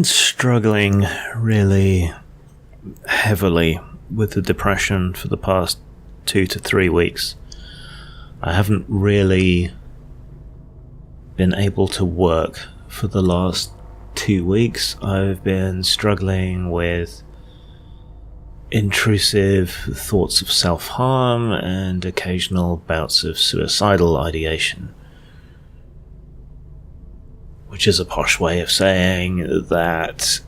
been struggling really heavily with the depression for the past 2 to 3 weeks. I haven't really been able to work for the last 2 weeks. I've been struggling with intrusive thoughts of self-harm and occasional bouts of suicidal ideation, which is a posh way of saying that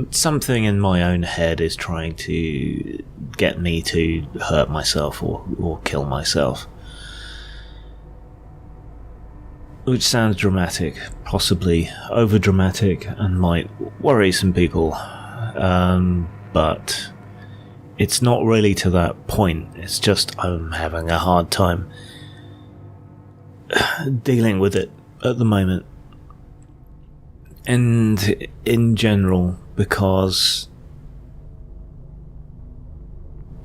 something in my own head is trying to get me to hurt myself or kill myself. Which sounds dramatic, possibly over-dramatic, and might worry some people. But it's not really to that point. It's just I'm having a hard time dealing with it at the moment. And in general, because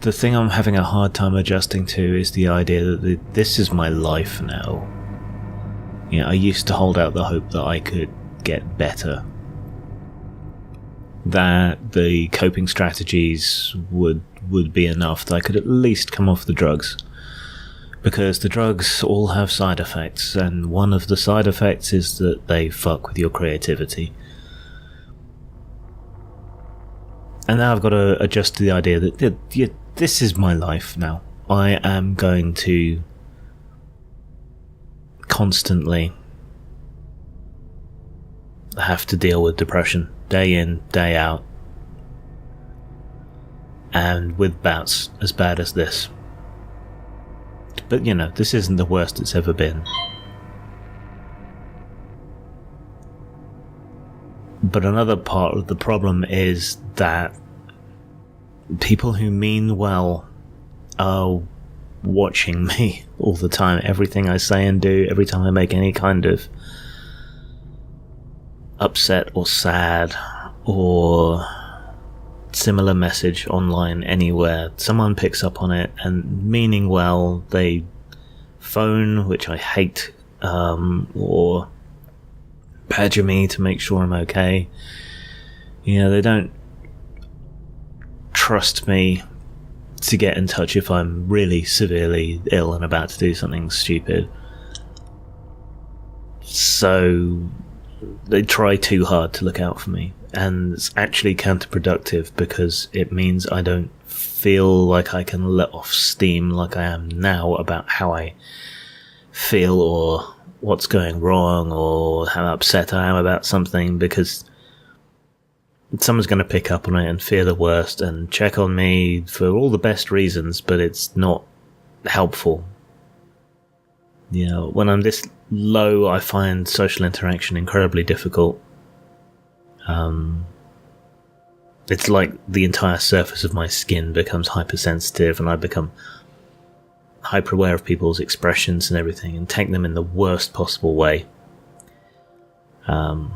the thing I'm having a hard time adjusting to is the idea that this is my life now. You know, I used to hold out the hope that I could get better, that the coping strategies would be enough, that I could at least come off the drugs. Because the drugs all have side effects, and one of the side effects is that they fuck with your creativity. And now I've got to adjust to the idea that this is my life now. I am going to constantly have to deal with depression, day in, day out, and with bouts as bad as this. But you know, this isn't the worst it's ever been. But another part of the problem is that people who mean well are watching me all the time. Everything I say and do, every time I make any kind of upset or sad or similar message online anywhere, someone picks up on it, and meaning well, they phone, which I hate, or badger me to make sure I'm okay. You know, they don't trust me to get in touch if I'm really severely ill and about to do something stupid. So they try too hard to look out for me. And it's actually counterproductive because it means I don't feel like I can let off steam like I am now about how I feel or what's going wrong or how upset I am about something, because someone's going to pick up on it and fear the worst and check on me for all the best reasons, but it's not helpful. You know, when I'm this low, I find social interaction incredibly difficult. It's like the entire surface of my skin becomes hypersensitive, and I become hyper aware of people's expressions and everything, and take them in the worst possible way. So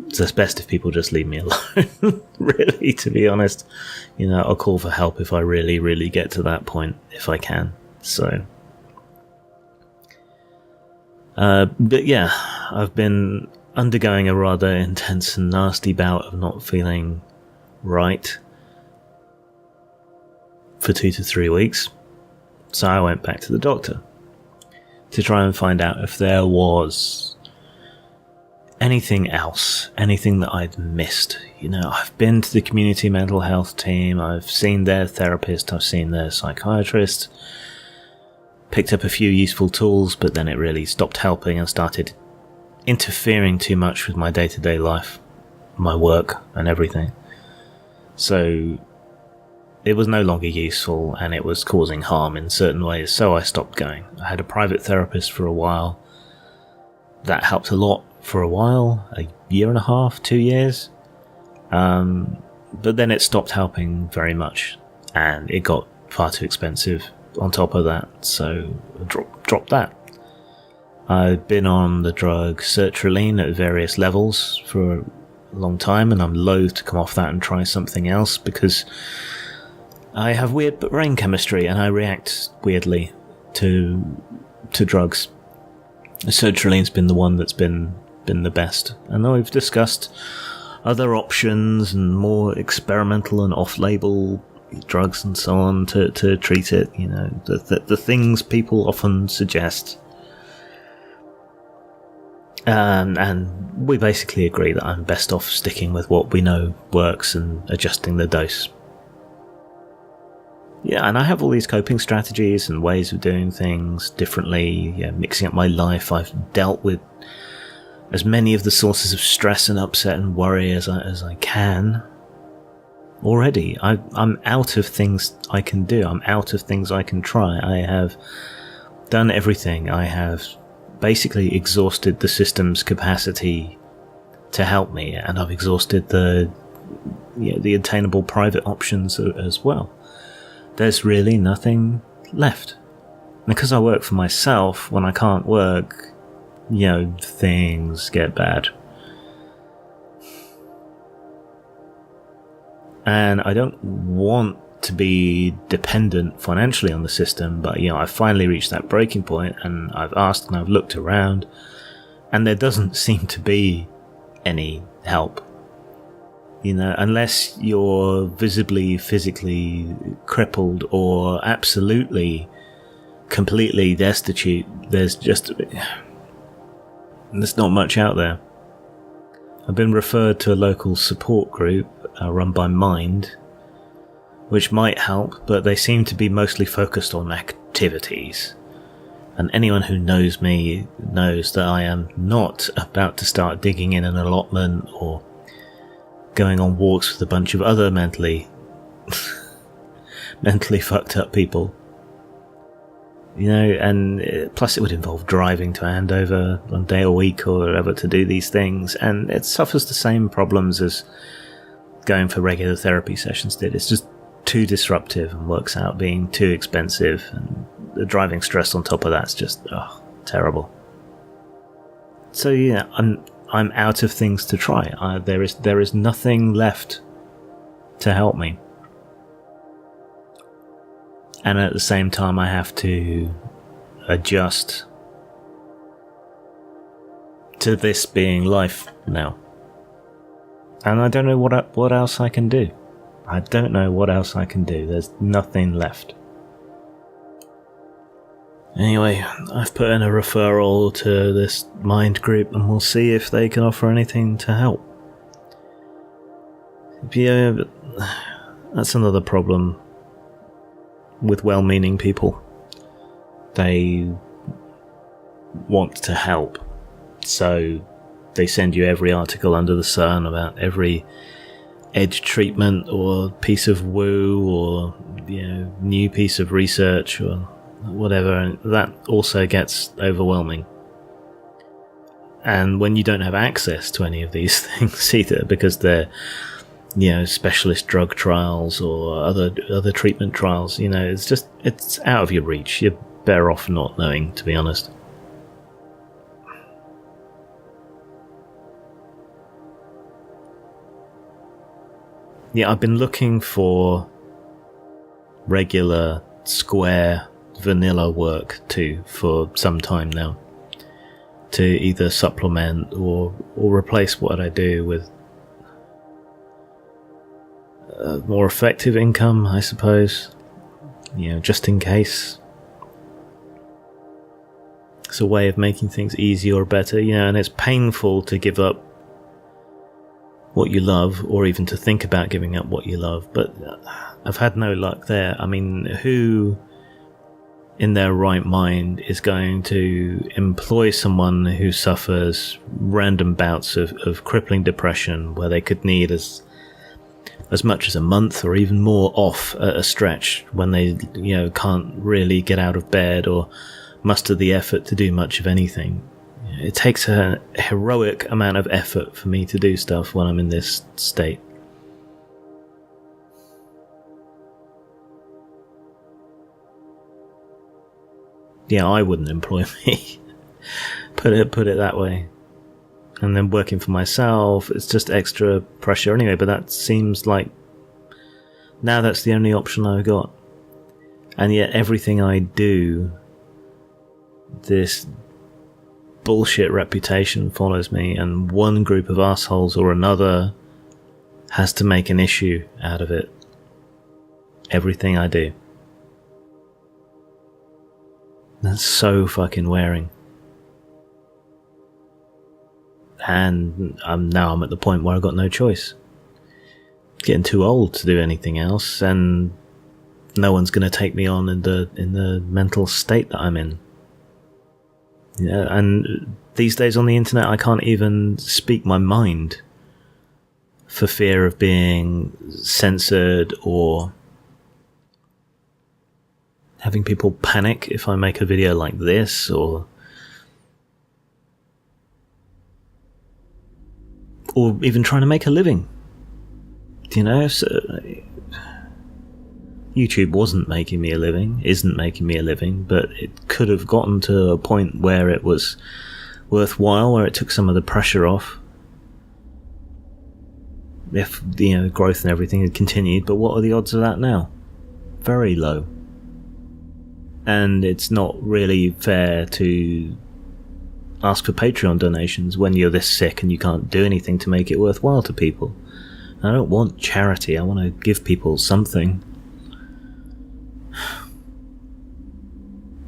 it's best if people just leave me alone, really, to be honest. You know, I'll call for help if I really, really get to that point, if I can. So, but yeah, I've been undergoing a rather intense and nasty bout of not feeling right for 2 to 3 weeks. So I went back to the doctor to try and find out if there was anything else, anything that I'd missed. You know, I've been to the community mental health team, I've seen their therapist, I've seen their psychiatrist, picked up a few useful tools, but then it really stopped helping and started interfering too much with my day-to-day life, my work and everything. So it was no longer useful, and it was causing harm in certain ways, so I stopped going. I had a private therapist for a while. That helped a lot for a while, a year and a half, 2 years. But then it stopped helping very much, and it got far too expensive on top of that, so I dropped that. I've been on the drug sertraline at various levels for a long time, and I'm loath to come off that and try something else because I have weird brain chemistry and I react weirdly to drugs. Sertraline's been the one that's been the best. And we've discussed other options and more experimental and off-label drugs and so on to treat it. You know, the things people often suggest. And we basically agree that I'm best off sticking with what we know works and adjusting the dose. Yeah, and I have all these coping strategies and ways of doing things differently, mixing up my life. I've dealt with as many of the sources of stress and upset and worry as I can already. I'm out of things I can do. I'm out of things I can try. I have done everything. I have basically exhausted the system's capacity to help me, and I've exhausted the attainable private options as well. There's really nothing left. Because I work for myself, when I can't work, things get bad. And I don't want to be dependent financially on the system, but I finally reached that breaking point, and I've asked and I've looked around, and there doesn't seem to be any help. Unless you're visibly, physically crippled or absolutely, completely destitute, there's not much out there. I've been referred to a local support group run by Mind, which might help, but they seem to be mostly focused on activities. And anyone who knows me knows that I am not about to start digging in an allotment or going on walks with a bunch of other mentally fucked up people. And plus it would involve driving to Andover one day a week or whatever to do these things, and it suffers the same problems as going for regular therapy sessions did. It's just too disruptive and works out being too expensive, and the driving stress on top of that's just terrible. So I'm out of things to try. There is nothing left to help me. And at the same time, I have to adjust to this being life now. And I don't know what else I can do. I don't know what else I can do. There's nothing left. Anyway, I've put in a referral to this Mind group, and we'll see if they can offer anything to help. Yeah, but that's another problem with well-meaning people. They want to help, so they send you every article under the sun about every edge treatment or piece of woo or new piece of research or whatever, and that also gets overwhelming. And when you don't have access to any of these things either, because they're specialist drug trials or other treatment trials, it's out of your reach. You're better off not knowing, to be honest. I've been looking for regular, square, vanilla work too for some time now, to either supplement or replace what I do with more effective income, I suppose, just in case. It's a way of making things easier or better, and it's painful to give up what you love, or even to think about giving up what you love, but I've had no luck there. I mean, who in their right mind is going to employ someone who suffers random bouts of crippling depression, where they could need as much as a month or even more off at a stretch, when they can't really get out of bed or muster the effort to do much of anything? It takes a heroic amount of effort for me to do stuff when I'm in this state. I wouldn't employ me. put it that way. And then working for myself, it's just extra pressure anyway, but that seems like now that's the only option I've got. And yet everything I do, this bullshit reputation follows me, and one group of assholes or another has to make an issue out of it. Everything I do. That's so fucking wearing. And I'm at the point where I've got no choice. Getting too old to do anything else, and no one's going to take me on in the mental state that I'm in. Yeah, and these days on the internet, I can't even speak my mind for fear of being censored or having people panic if I make a video like this, or even trying to make a living. You know, so YouTube wasn't making me a living, isn't making me a living, but it could have gotten to a point where it was worthwhile, where it took some of the pressure off. If, you know, growth and everything had continued, but what are the odds of that now? Very low. And it's not really fair to ask for Patreon donations when you're this sick and you can't do anything to make it worthwhile to people. I don't want charity, I want to give people something.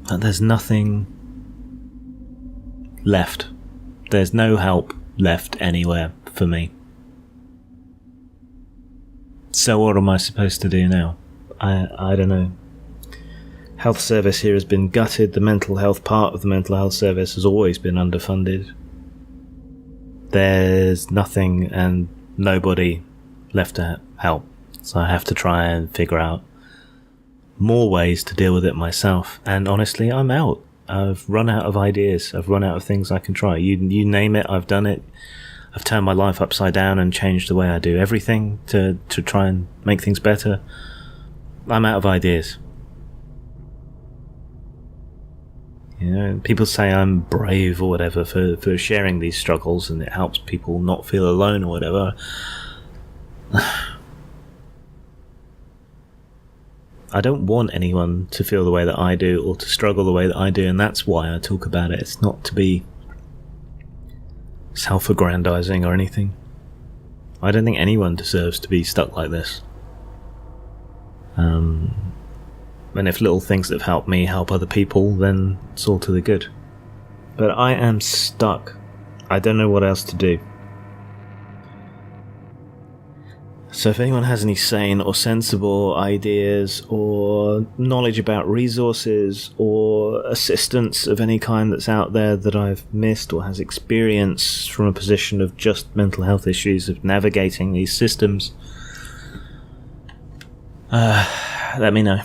But there's nothing left. There's no help left anywhere for me. So what am I supposed to do now? I don't know. Health service here has been gutted. The mental health part of the mental health service has always been underfunded. There's nothing and nobody left to help. So I have to try and figure out more ways to deal with it myself. And honestly, I'm out. I've run out of ideas. I've run out of things I can try. You name it, I've done it. I've turned my life upside down and changed the way I do everything to try and make things better. I'm out of ideas. You know, people say I'm brave or whatever for sharing these struggles, and it helps people not feel alone or whatever. I don't want anyone to feel the way that I do or to struggle the way that I do, and that's why I talk about it. It's not to be self-aggrandizing or anything. I don't think anyone deserves to be stuck like this. And if little things that have helped me help other people, then it's all to the good. But I am stuck. I don't know what else to do. So if anyone has any sane or sensible ideas or knowledge about resources or assistance of any kind that's out there that I've missed, or has experience from a position of just mental health issues of navigating these systems, let me know.